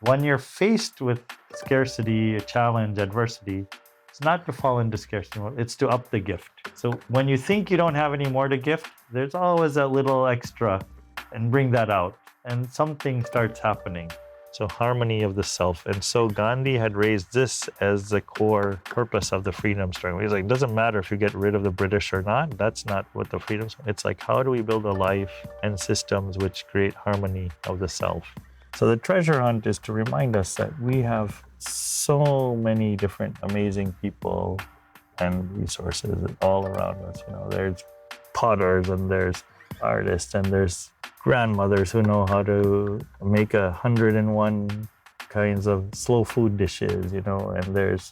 When you're faced with scarcity, challenge, adversity, it's not to fall into scarcity mode, it's to up the gift. So when you think you don't have any more to gift, there's always a little extra, and bring that out, and something starts happening. So harmony of the self. And so Gandhi had raised this as the core purpose of the freedom struggle. He's like, it doesn't matter if you get rid of the British or not. That's not what the freedom struggle. It's like, how do we build a life and systems which create harmony of the self? So the treasure hunt is to remind us that we have so many different amazing people and resources all around us. You know, there's potters and there's artists and there's grandmothers who know how to make 101 kinds of slow food dishes, you know, and there's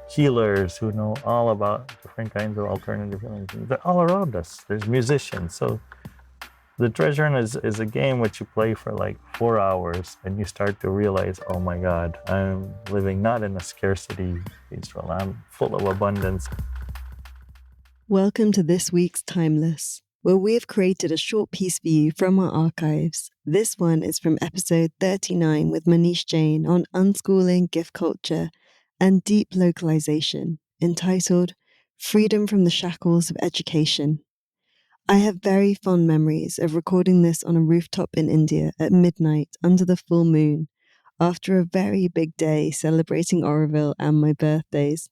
healers who know all about different kinds of alternative healing. They're all around us. There's musicians. So the treasure hunt is a game which you play for like 4 hours, and you start to realize, oh my God, I'm living not in a scarcity based world. I'm full of abundance. Welcome to this week's Timeless, where we have created a short piece for you from our archives. This one is from episode 39 with Manish Jain on unschooling, gift culture, and deep localization, entitled Freedom from the Shackles of Education. I have very fond memories of recording this on a rooftop in India at midnight under the full moon, after a very big day celebrating Oroville and my birthdays.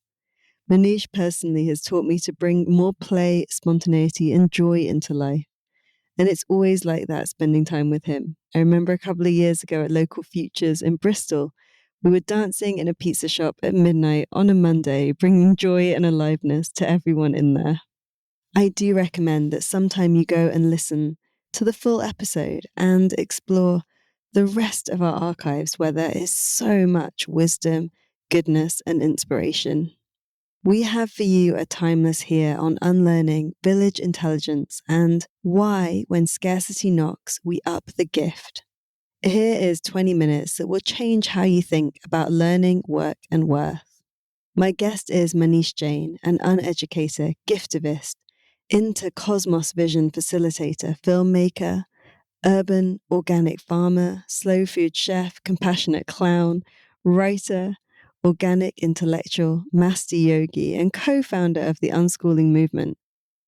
Manish personally has taught me to bring more play, spontaneity, and joy into life. And it's always like that spending time with him. I remember a couple of years ago at Local Futures in Bristol, we were dancing in a pizza shop at midnight on a Monday, bringing joy and aliveness to everyone in there. I do recommend that sometime you go and listen to the full episode and explore the rest of our archives where there is so much wisdom, goodness, and inspiration. We have for you a timeless here on unlearning village intelligence and why, when scarcity knocks, we up the gift. Here is 20 minutes that will change how you think about learning, work, and worth. My guest is Manish Jain, an uneducator, giftivist, inter-cosmos vision facilitator, filmmaker, urban organic farmer, slow food chef, compassionate clown, writer, organic intellectual, master yogi, and co-founder of the unschooling movement.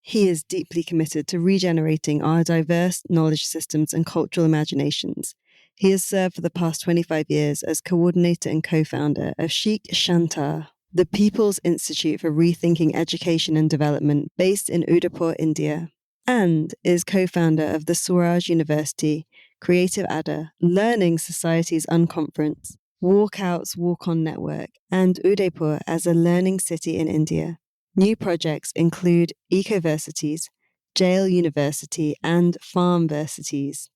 He is deeply committed to regenerating our diverse knowledge systems and cultural imaginations. He has served for the past 25 years as coordinator and co-founder of Sheikh Shantar, the People's Institute for Rethinking Education and Development based in Udaipur, India, and is co-founder of the Swaraj University, Creative Adda, Learning Society's Unconference, Walkouts Walk-On Network, and Udaipur as a learning city in India. New projects include Ecoversities, Jail University, and Farmversities.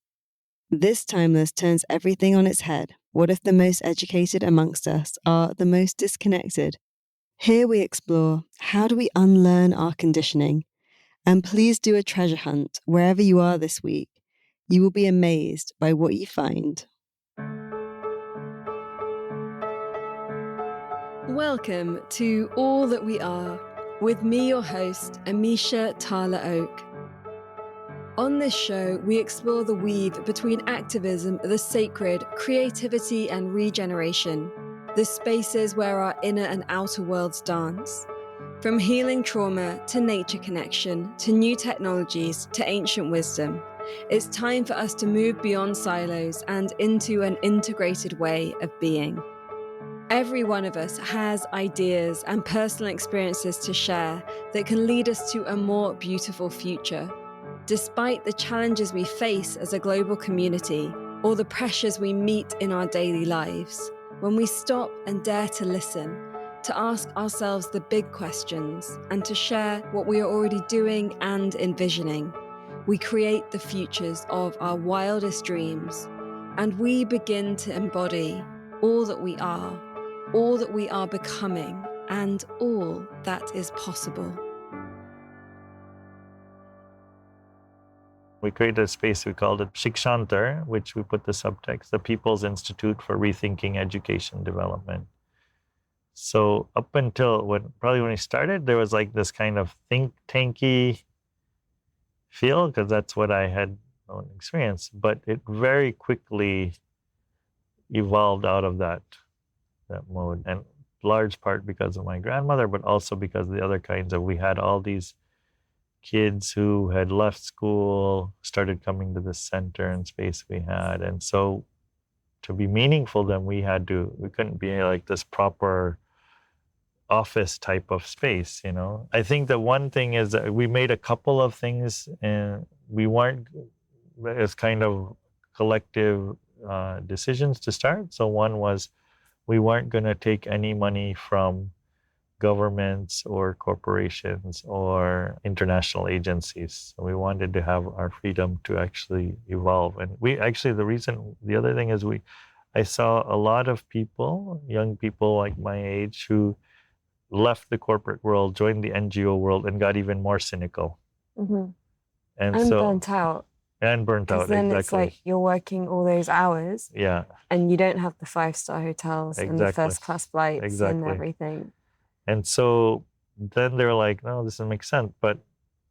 This Timeless turns everything on its head. What if the most educated amongst us are the most disconnected? Here we explore how do we unlearn our conditioning. And please do a treasure hunt wherever you are this week. You will be amazed by what you find. Welcome to All That We Are, with me, your host, Amisha Tala Oak. On this show, we explore the weave between activism, the sacred, creativity, and regeneration, the spaces where our inner and outer worlds dance. From healing trauma to nature connection, to new technologies, to ancient wisdom, it's time for us to move beyond silos and into an integrated way of being. Every one of us has ideas and personal experiences to share that can lead us to a more beautiful future. Despite the challenges we face as a global community, or the pressures we meet in our daily lives, when we stop and dare to listen, to ask ourselves the big questions, and to share what we are already doing and envisioning, we create the futures of our wildest dreams, and we begin to embody all that we are becoming, and all that is possible. We created a space, we called it Shikshantar, which we put the subtext, the People's Institute for Rethinking Education Development. So up until when we started, there was like this kind of think tanky feel, because that's what I had experienced. But it very quickly evolved out of that mode, and large part because of my grandmother, but also because of the other kinds of, we had all these kids who had left school, started coming to the center and space we had. And so to be meaningful, then we couldn't be like this proper office type of space, you know. I think the one thing is that we made a couple of things, and we weren't as kind of collective decisions to start. So one was, we weren't going to take any money from governments or corporations or international agencies. So we wanted to have our freedom to actually evolve. And we actually, the other thing is, I saw a lot of people, young people like my age, who left the corporate world, joined the NGO world, and got even more cynical. Mm-hmm. And burnt out. And burnt out, then exactly. It's like you're working all those hours, yeah, and you don't have the 5-star hotels and the first-class flights and everything. And so then they're like, no, this doesn't make sense. But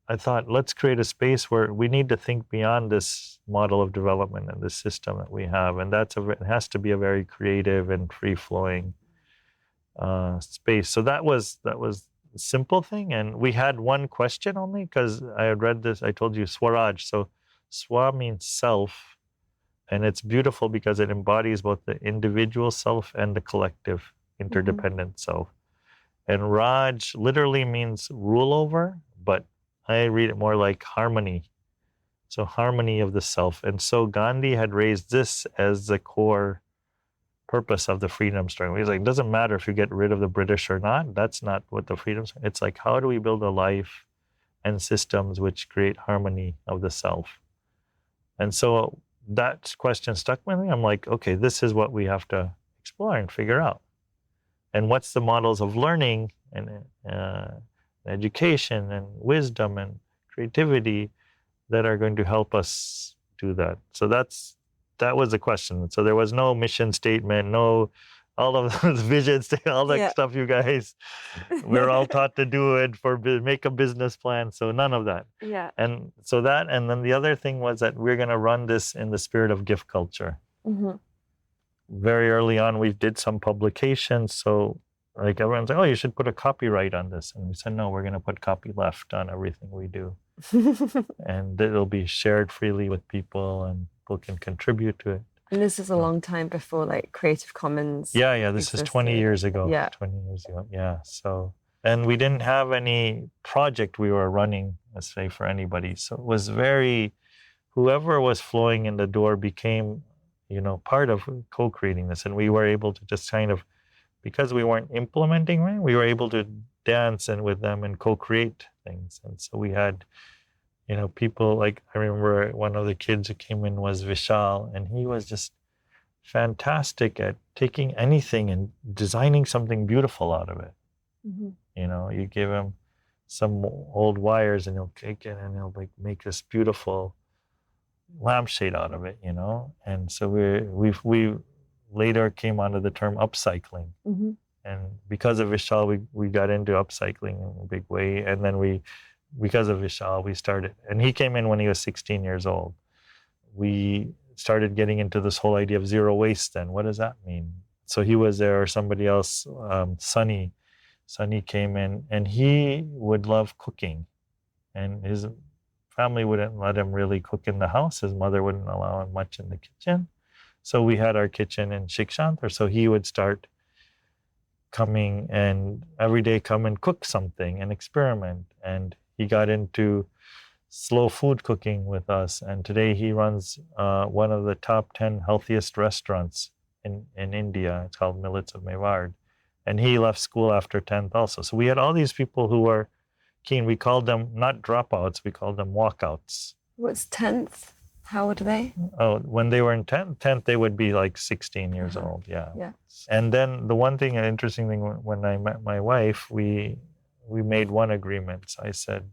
I thought, let's create a space where we need to think beyond this model of development and this system that we have. And it has to be a very creative and free-flowing space. So that was a simple thing. And we had one question only, because I had read this, I told you, Swaraj. So Swa means self, and it's beautiful because it embodies both the individual self and the collective interdependent self. And Raj literally means rule over, but I read it more like harmony. So harmony of the self. And so Gandhi had raised this as the core purpose of the freedom struggle. He's like, it doesn't matter if you get rid of the British or not. That's not what the freedom struggle. It's like, how do we build a life and systems which create harmony of the self? And so that question stuck with me. I'm like, okay, this is what we have to explore and figure out. And what's the models of learning and education and wisdom and creativity that are going to help us do that? So that was the question. So there was no mission statement, no all of those visions, all that stuff, you guys. We're all taught to do it make a business plan. So none of that. Yeah. And so and then the other thing was that we're going to run this in the spirit of gift culture. Mm-hmm. Very early on, we did some publications. So like everyone's like, oh, you should put a copyright on this. And we said, no, we're going to put copyleft on everything we do. And it'll be shared freely with people, and people can contribute to it. And this is a long time before like Creative Commons. Yeah, this is 20 years ago. Yeah. 20 years ago, yeah. So, and we didn't have any project we were running, let's say, for anybody. So it was whoever was flowing in the door became, part of co-creating this. And we were able to just kind of, because we weren't implementing, right, we were able to dance with them and co-create things. And so we had, people like, I remember one of the kids who came in was Vishal, and he was just fantastic at taking anything and designing something beautiful out of it. Mm-hmm. You give him some old wires and he'll take it and he'll like make this beautiful lampshade out of it, And so we later came onto the term upcycling. Mm-hmm. And because of Vishal, we got into upcycling in a big way. And then because of Vishal, we started, and he came in when he was 16 years old. We started getting into this whole idea of zero waste then. What does that mean? So he was there, or somebody else, Sunny came in, and he would love cooking. And his family wouldn't let him really cook in the house. His mother wouldn't allow him much in the kitchen. So we had our kitchen in Shikshantar. So he would start coming and every day come and cook something and experiment. And he got into slow food cooking with us. And today he runs one of the top 10 healthiest restaurants in India. It's called Millets of Mewar. And he left school after 10th also. So we had all these people who were keen. We called them not dropouts, we called them walkouts. What's 10th? How old are they? Oh, when they were in 10th, they would be like 16 years old. Yeah. And then the one thing, an interesting thing, when I met my wife, we made one agreement. So I said,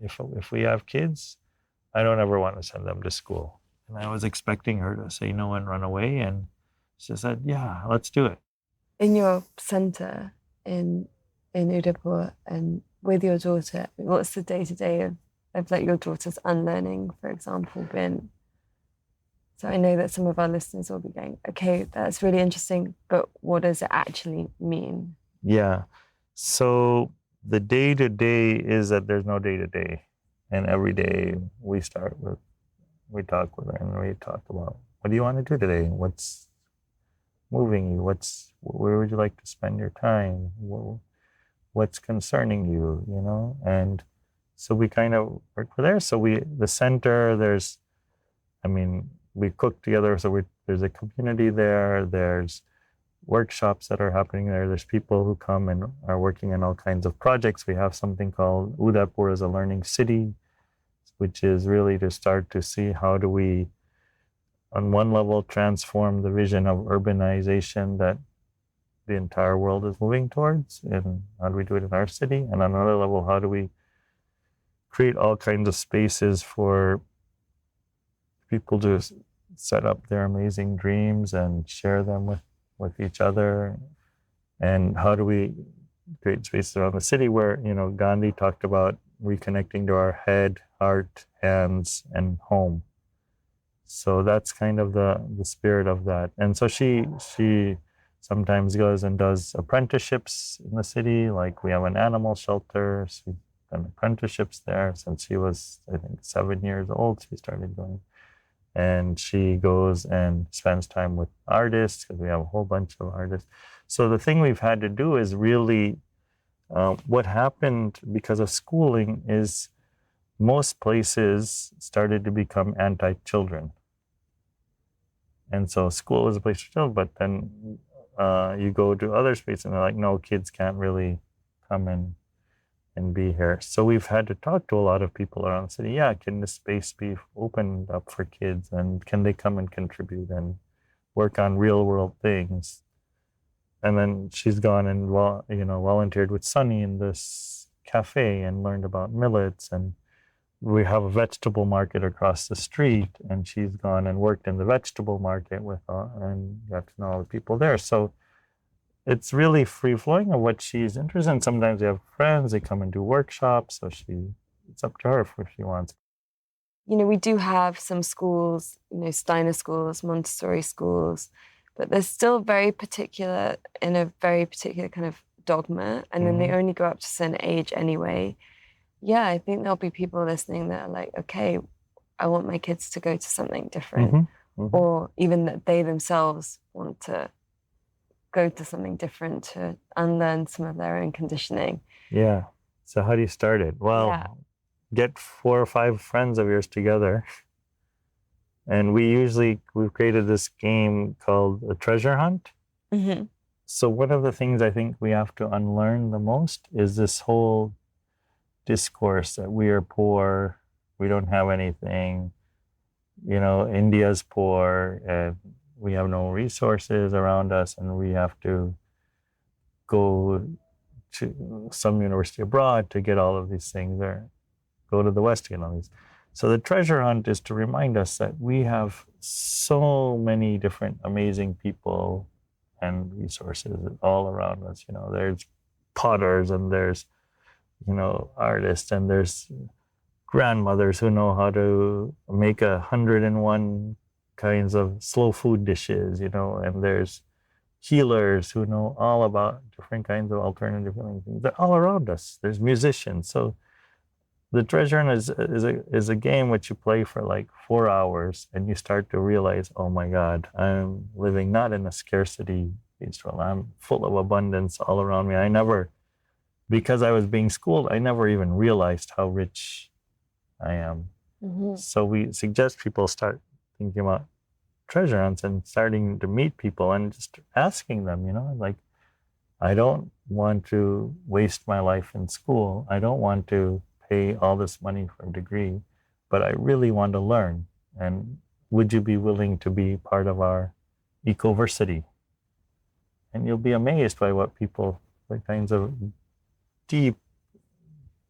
if we have kids, I don't ever want to send them to school. And I was expecting her to say no and run away. And she said, yeah, let's do it. In your center in Udaipur and with your daughter, what's the day-to-day of like your daughter's unlearning, for example, been? So I know that some of our listeners will be going, okay, that's really interesting, but what does it actually mean? Yeah. So the day-to-day is that there's no day-to-day. And every day we talk with her and we talk about, what do you want to do today? What's moving you? Where would you like to spend your time? What's concerning you, you know? And so we kind of work with there. So the center, we cook together. So there's a community there. There's workshops that are happening there. There's people who come and are working on all kinds of projects. We have something called Udaipur as a learning city, which is really to start to see how do we, on one level, transform the vision of urbanization that the entire world is moving towards, and how do we do it in our city? And on another level, how do we create all kinds of spaces for people to set up their amazing dreams and share them with each other? And how do we create spaces around the city where, Gandhi talked about reconnecting to our head, heart, hands, and home. So that's kind of the spirit of that. And so she sometimes goes and does apprenticeships in the city. Like we have an animal shelter. She's done apprenticeships there since she was, I think, 7 years old. She started going. And she goes and spends time with artists because we have a whole bunch of artists. So the thing we've had to do is really, what happened because of schooling is most places started to become anti-children. And so school is a place for children, but then you go to other spaces and they're like, no, kids can't really come in and be here. So we've had to talk to a lot of people around the city. Yeah, can this space be opened up for kids, and can they come and contribute and work on real world things? And then she's gone and volunteered with Sunny in this cafe and learned about millets. And we have a vegetable market across the street, and she's gone and worked in the vegetable market and got to know all the people there. So it's really free flowing of what she's interested in. Sometimes we have friends, they come and do workshops. So it's up to her if she wants. We do have some schools, Steiner schools, Montessori schools, but they're still very particular in a very particular kind of dogma. And then they only go up to a certain age anyway. Yeah, I think there'll be people listening that are like, okay, I want my kids to go to something different. Or even that they themselves want to go to something different to unlearn some of their own conditioning. Yeah. So how do you start it? Well, get 4 or 5 friends of yours together. And we've created this game called a treasure hunt. So one of the things I think we have to unlearn the most is this whole discourse that we are poor, we don't have anything, India's poor, and we have no resources around us, and we have to go to some university abroad to get all of these things, or go to the West to get all these. So the treasure hunt is to remind us that we have so many different amazing people and resources all around us. There's potters, and there's artists, and there's grandmothers who know how to make 101 kinds of slow food dishes, and there's healers who know all about different kinds of alternative healing things. They're all around us. There's musicians. So the treasure hunt is a game which you play for like 4 hours, and you start to realize, oh my God, I'm living not in a scarcity based world. I'm full of abundance all around me. Because I was being schooled, I never even realized how rich I am. So we suggest people start thinking about treasure hunts and starting to meet people and just asking them, like, I don't want to waste my life in school. I don't want to pay all this money for a degree, but I really want to learn. And would you be willing to be part of our ecoversity? And you'll be amazed by what the kinds of deep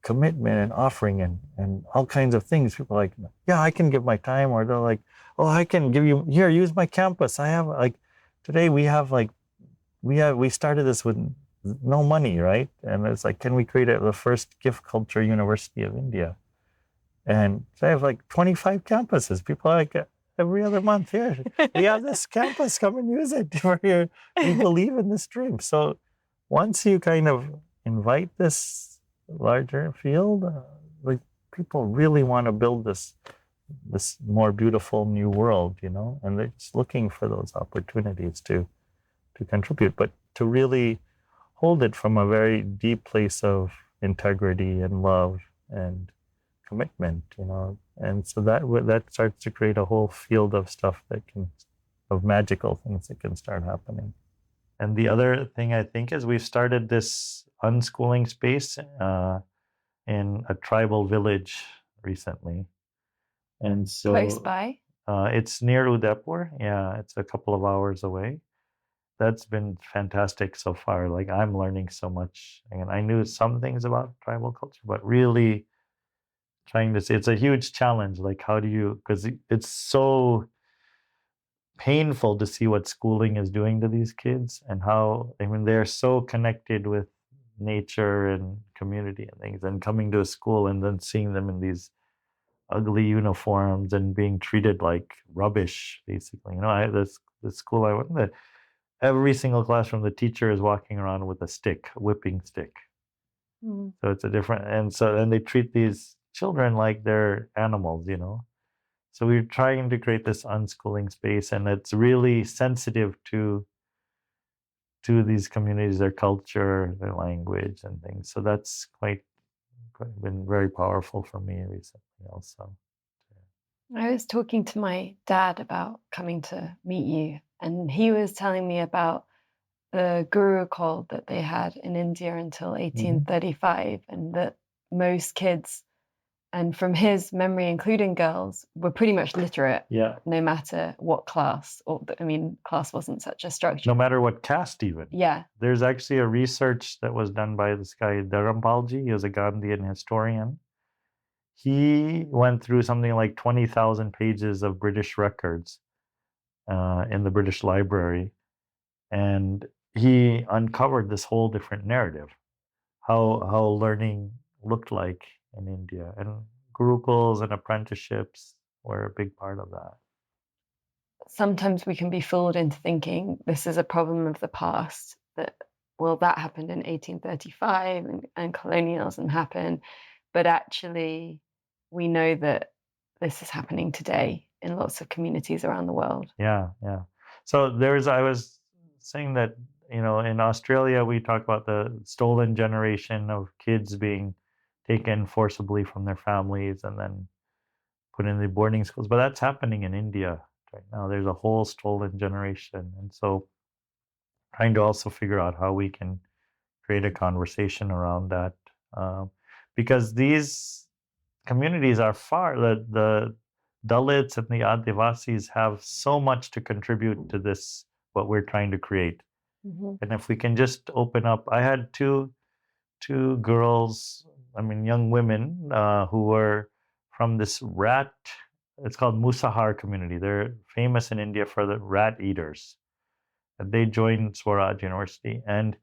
commitment and offering and all kinds of things. People are like, yeah, I can give my time. Or they're like, oh, I can give you, here, use my campus. I have today we started this with no money, right? And it's like, can we create the first gift culture university of India? And they have 25 campuses. People are like, every other month. Here, we have this campus. Come and use it for your. We believe in this dream. So once you kind of invite this larger field, like people really want to build this more beautiful new world, and they're just looking for those opportunities to contribute, but to really hold it from a very deep place of integrity and love and commitment, and so that starts to create a whole field of stuff of magical things that can start happening. And the other thing I think is we've started this unschooling space in a tribal village recently. And so Close by? It's near Udaipur. Yeah, it's a couple of hours away. That's been fantastic so far. Like I'm learning so much. And I knew some things about tribal culture, but really trying to see, it's a huge challenge. Like how do you, because it's so painful to see what schooling is doing to these kids and how, they're so connected with nature and community and things, and coming to a school and then seeing them in these ugly uniforms and being treated like rubbish, basically. The school I went to, every single classroom, the teacher is walking around with a stick, a whipping stick. Mm. So it's a different, and they treat these children like they're animals, So we're trying to create this unschooling space, and it's really sensitive to these communities, their culture, their language, and things. So that's quite been very powerful for me recently, also. I was talking to my dad about coming to meet you, and he was telling me about the Gurukul that they had in India until 1835, and that most kids, and from his memory, including girls, were pretty much literate, no matter what class. Class wasn't such a structure. No matter what caste, even. Yeah. There's actually a research that was done by this guy, Dharampalji. He was a Gandhian historian. He went through something like 20,000 pages of British records in the British Library, and he uncovered this whole different narrative, how learning looked like in India, and gurukuls and apprenticeships were a big part of that. Sometimes we can be fooled into thinking this is a problem of the past, that happened in 1835 and colonialism happened, but actually we know that this is happening today in lots of communities around the world. Yeah. So I was saying that, in Australia, we talk about the stolen generation of kids being taken forcibly from their families and then put in the boarding schools. But that's happening in India right now. There's a whole stolen generation. And so trying to also figure out how we can create a conversation around that. Because these communities are the Dalits and the Adivasis have so much to contribute to this, what we're trying to create. Mm-hmm. And if we can just open up, I had two girls, young women who were from this rat, it's called Musahar community. They're famous in India for the rat eaters. And they joined Swaraj University, and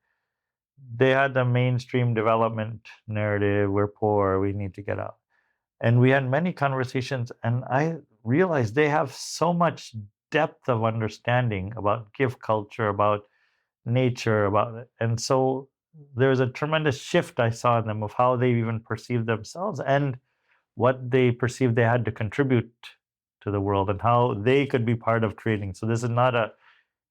they had the mainstream development narrative, we're poor, we need to get out. And we had many conversations, and I realized they have so much depth of understanding about gift culture, about nature, about it. And so there's a tremendous shift I saw in them of how they even perceive themselves and what they perceived they had to contribute to the world and how they could be part of creating. So this is not a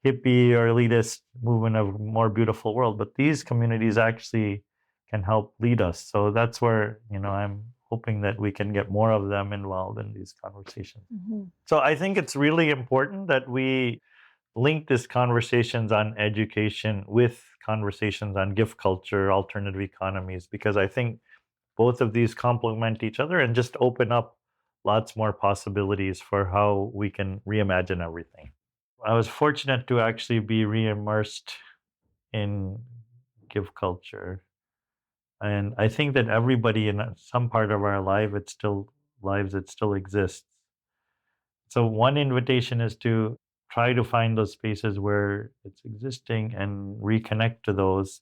hippie or elitist movement of a more beautiful world, but these communities actually can help lead us. So that's where, I'm hoping that we can get more of them involved in these conversations. Mm-hmm. So I think it's really important that we link these conversations on education with conversations on gift culture, alternative economies, because I think both of these complement each other and just open up lots more possibilities for how we can reimagine everything. I was fortunate to actually be re-immersed in gift culture. And I think that everybody in some part of our life, it still exists. So one invitation is to try to find those spaces where it's existing and reconnect to those,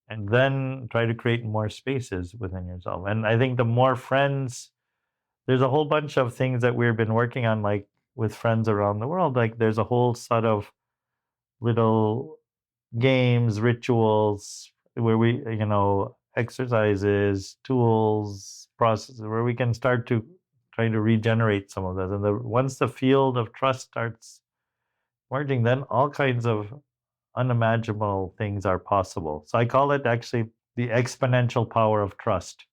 and then try to create more spaces within yourself. And I think the more friends, there's a whole bunch of things that we've been working on, like with friends around the world, like there's a whole set of little games, rituals where we, exercises, tools, processes where we can start to try to regenerate some of that. And once the field of trust starts merging, then all kinds of unimaginable things are possible. So I call it actually the exponential power of trust.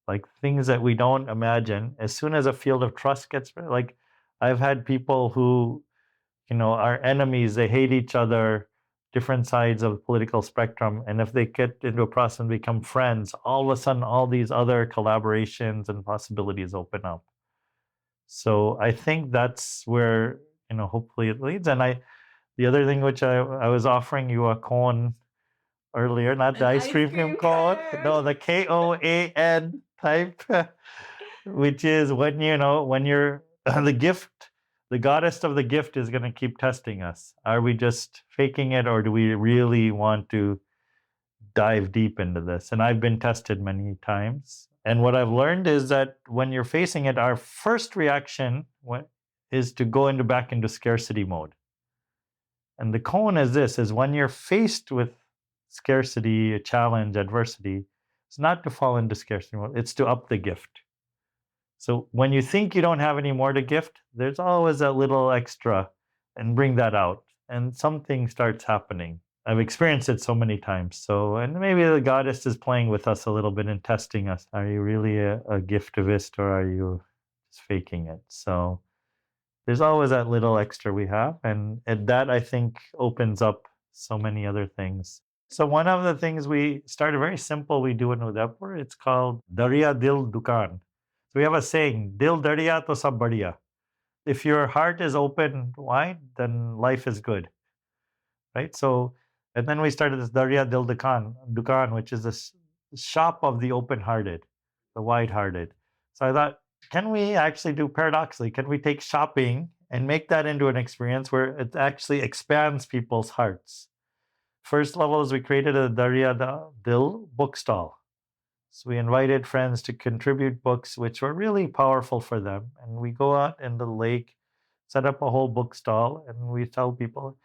Like things that we don't imagine, as soon as a field of trust gets, like I've had people who, are enemies, they hate each other, different sides of the political spectrum. And if they get into a process and become friends, all of a sudden, all these other collaborations and possibilities open up. So I think that's where, hopefully it leads. And the other thing which I was offering you a cone earlier, not the ice cream cone, no, the KOAN type, which is when, when you're the gift, the goddess of the gift is going to keep testing us. Are we just faking it, or do we really want to dive deep into this? And I've been tested many times. And what I've learned is that when you're facing it, our first reaction is to go back into scarcity mode. And the cone is when you're faced with scarcity, a challenge, adversity, it's not to fall into scarcity mode, it's to up the gift. So when you think you don't have any more to gift, there's always a little extra, and bring that out. And something starts happening. I've experienced it so many times. So, and maybe the goddess is playing with us a little bit and testing us. Are you really a giftivist, or are you just faking it? So there's always that little extra we have. And that, I think, opens up so many other things. So one of the things we started very simple, we do in Udaipur, it's called Darya Dil Dukan. So we have a saying, Dil Darya to Sab Badhiya. If your heart is open wide, then life is good, right? So, and then we started this Darya Dil Dukan, which is this shop of the open-hearted, the wide-hearted. So I thought, can we actually do paradoxically, can we take shopping and make that into an experience where it actually expands people's hearts? First level is we created a Darya Dil bookstall. So we invited friends to contribute books which were really powerful for them. And we go out in the lake, set up a whole bookstall, and we tell people,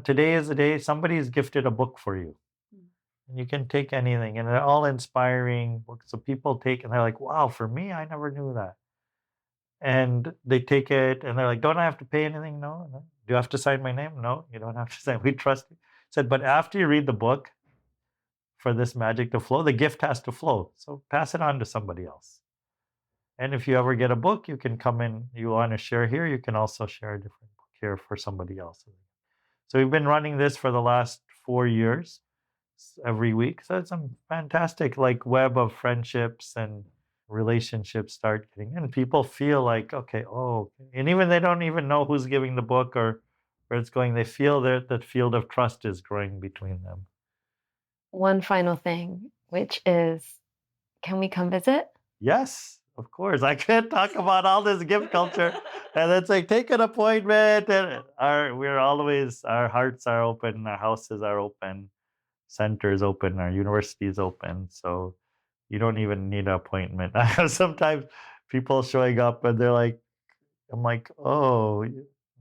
today is the day somebody's gifted a book for you. And you can take anything. And they're all inspiring books. So people take, and they're like, wow, for me, I never knew that. And they take it, and they're like, don't I have to pay anything? No. Do you have to sign my name? No, you don't have to sign. We trust you. Said, but after you read the book, for this magic to flow, the gift has to flow. So pass it on to somebody else. And if you ever get a book, you can come in, you want to share here, you can also share a different book here for somebody else. So we've been running this for the last 4 years, every week. So it's a fantastic web of friendships and relationships start getting in. People feel like, okay, and even they don't even know who's giving the book or where it's going. They feel that field of trust is growing between them. One final thing, which is, can we come visit? Yes, of course. I can't talk about all this gift culture. And it's like, take an appointment. And our hearts are open, our houses are open, centers open, our universities open. So you don't even need an appointment. I have sometimes people showing up and I'm like, oh,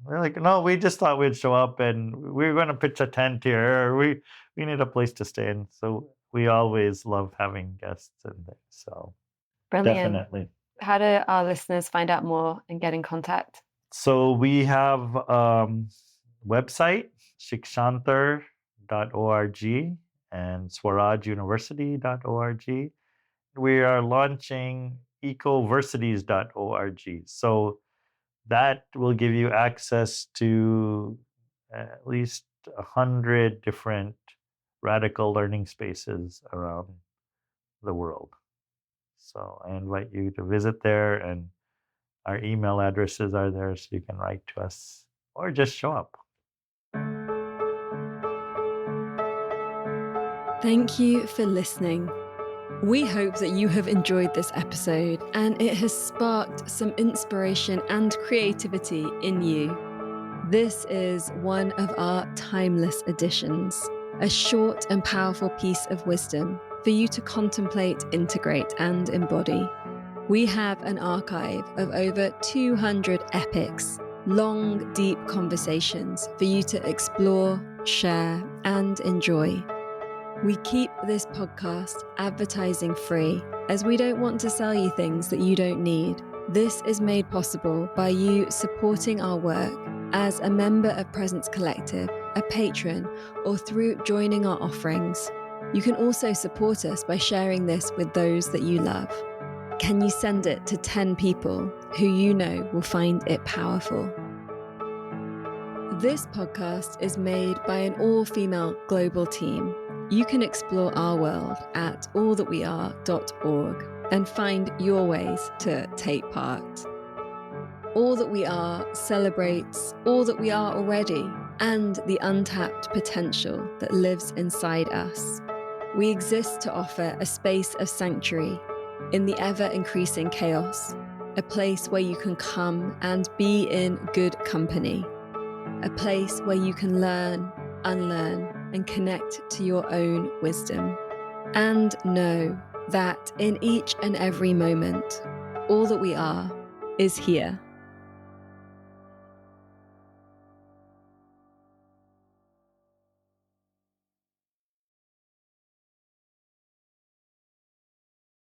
they're like, no, we just thought we'd show up and we were going to pitch a tent here. Or we need a place to stay in. So we always love having guests in there. So brilliant. Definitely. How do our listeners find out more and get in contact? So we have website, shikshantar.org and swarajuniversity.org. We are launching ecoversities.org. So that will give you access to at least 100 different radical learning spaces around the world. So I invite you to visit there, and our email addresses are there so you can write to us or just show up. Thank you for listening. We hope that you have enjoyed this episode and it has sparked some inspiration and creativity in you. This is one of our timeless editions, a short and powerful piece of wisdom for you to contemplate, integrate, and embody. We have an archive of over 200 epics, long, deep conversations for you to explore, share, and enjoy. We keep this podcast advertising free, as we don't want to sell you things that you don't need. This is made possible by you supporting our work as a member of Presence Collective, a patron, or through joining our offerings. You can also support us by sharing this with those that you love. Can you send it to 10 people who you know will find it powerful? This podcast is made by an all-female global team. You can explore our world at allthatweare.org and find your ways to take part. All That We Are celebrates all that we are already and the untapped potential that lives inside us. We exist to offer a space of sanctuary in the ever-increasing chaos, a place where you can come and be in good company, a place where you can learn, unlearn, and connect to your own wisdom. And know that in each and every moment, all that we are is here.